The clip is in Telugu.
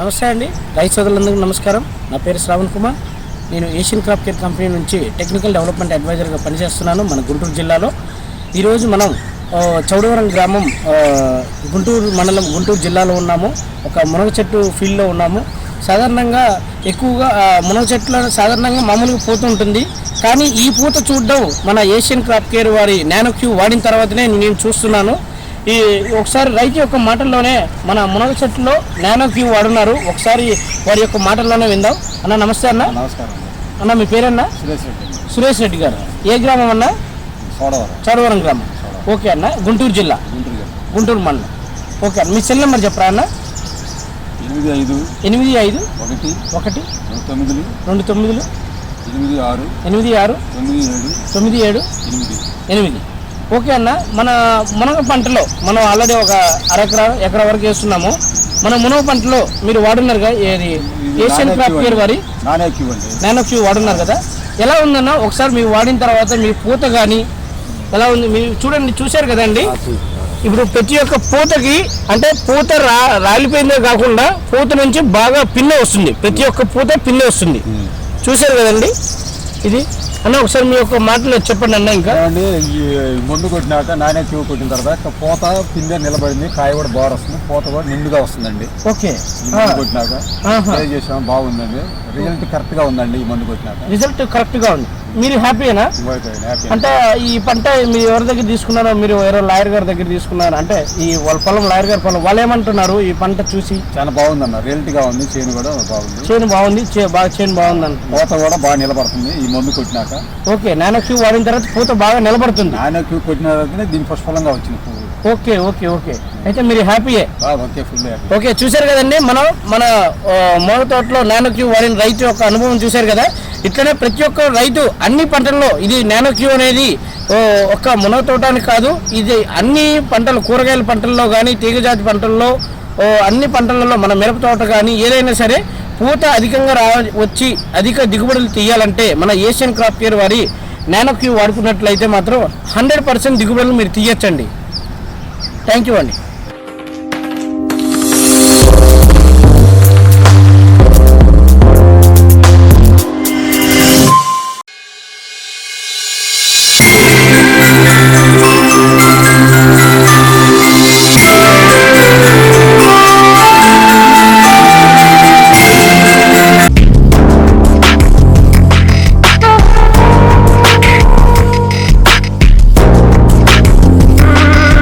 నమస్తే అండి, రైతు సోదరులందరికీ నమస్కారం. నా పేరు శ్రావణ్ కుమార్. నేను ఏషియన్ క్రాప్ కేర్ కంపెనీ నుంచి టెక్నికల్ డెవలప్మెంట్ అడ్వైజర్గా పనిచేస్తున్నాను మన గుంటూరు జిల్లాలో. ఈరోజు మనం చౌడవరం గ్రామం, గుంటూరు మండలం, గుంటూరు జిల్లాలో ఉన్నాము. ఒక మునగ చెట్టు ఫీల్డ్లో ఉన్నాము. సాధారణంగా ఎక్కువగా మునగ చెట్ల సాధారణంగా మామూలుగా పూత ఉంటుంది, కానీ ఈ పూత చూడడం మన ఏషియన్ క్రాప్ కేర్ వారి నానో క్యూ వాడిన తర్వాతనే నేను చూస్తున్నాను. ఒకసారి రైతు యొక్క మాటల్లోనే మన మునగ చెట్టులో నానో క్యూ వాడున్నారు. ఒకసారి వారి యొక్క మాటల్లోనే విందాం. అన్న నమస్తే. అన్న నమస్కారం అన్న, మీ పేరన్నా? సురేష్ రెడ్డి గారు. ఏ గ్రామం అన్న? చౌడవరం గ్రామం. ఓకే అన్న, గుంటూరు జిల్లా, గుంటూరు మండలం. ఓకే అన్న, మీ సెల్ నెంబర్ చెప్పరా అన్న? 85 1 29 86 97 8. ఓకే అన్న, మన మునగ పంటలో మనం ఆల్రెడీ ఒక ఎకరా వరకు వేస్తున్నాము. మన మునగ పంటలో మీరు వాడున్నారుగా, ఏది ఏషియన్ క్రాప్ కేర్ వారి నానో క్యూ వాడున్నారు కదా, ఎలా ఉందన్న? ఒకసారి మీరు వాడిన తర్వాత మీ పూత కానీ ఎలా ఉంది? మీరు చూడండి, చూశారు కదండి. ఇప్పుడు ప్రతి ఒక్క పూతకి అంటే పూత రాలిపోయిందే కాకుండా పూత నుంచి బాగా పిన్న వస్తుంది. ప్రతి ఒక్క పూత పిన్న వస్తుంది. చూశారు కదండి. ఇది అన్న ఒకసారి మీ యొక్క మాటలు చెప్పండి అన్న. ఇంకా ముందు కొట్టినాక నాణ్యత క్యూ కొట్టిన తర్వాత పూత పిందె నిలబడింది, కాయ కూడా బాగా వస్తుంది, పూత కూడా నిండుగా వస్తుందండి. ఓకే, కొట్టినాక చేసాం, బాగుందండి. రిజల్ట్ కరెక్ట్ గా ఉందండి. ఈ మందు కొట్టినాక రిజల్ట్ కరెక్ట్ గా ఉంది. మీరు హ్యాపీనా? అంటే ఈ పంట మీరు ఎవరి దగ్గర తీసుకున్నారో? మీరు ఎవరో లాయర్ గారి దగ్గర తీసుకున్నారు అంటే ఈ వాళ్ళ పొలం, లాయర్ గారి పొలం, వాళ్ళు ఏమంటున్నారు ఈ పంట చూసి? చాలా బాగుంది అన్న, రిజల్ట్ గా ఉంది. చేను కూడా బాగుంది. చేను బాగుంది, చేను బాగుంది అన్న. పూత కూడా బాగా నిలబడుతుంది ఈ మందు కొట్టినాక. ఓకే, నానో క్యూ వాడిన తర్వాత పూత బాగా నిలబడుతుంది. నానో క్యూ కొట్టిన తర్వాత దీని పుష్పలంగా వచ్చింది పువ్వు. ఓకే ఓకే ఓకే, అయితే మీరు హ్యాపీయే. Okay, full happy. ఓకే, చూశారు కదండి. మన మునగ తోటలో నానో క్యూ వాడిన రైతు యొక్క అనుభవం చూశారు కదా. ఇట్లనే ప్రతి ఒక్క రైతు అన్ని పంటల్లో ఇది నానో క్యూ అనేది ఒక్క మునగ తోటానికి కాదు, ఇది అన్ని పంటలు, కూరగాయల పంటల్లో కానీ, తీగజాతి పంటల్లో, అన్ని పంటలలో, మన మిరప తోట కానీ ఏదైనా సరే పూత అధికంగా వచ్చి అధిక దిగుబడులు తీయాలంటే మన ఏషియన్ క్రాప్ కేర్ వారి నానో క్యూ వాడుకున్నట్లయితే మాత్రం 100% దిగుబడులు మీరు తీయచ్చండి. థ్యాంక్ యూ అండి.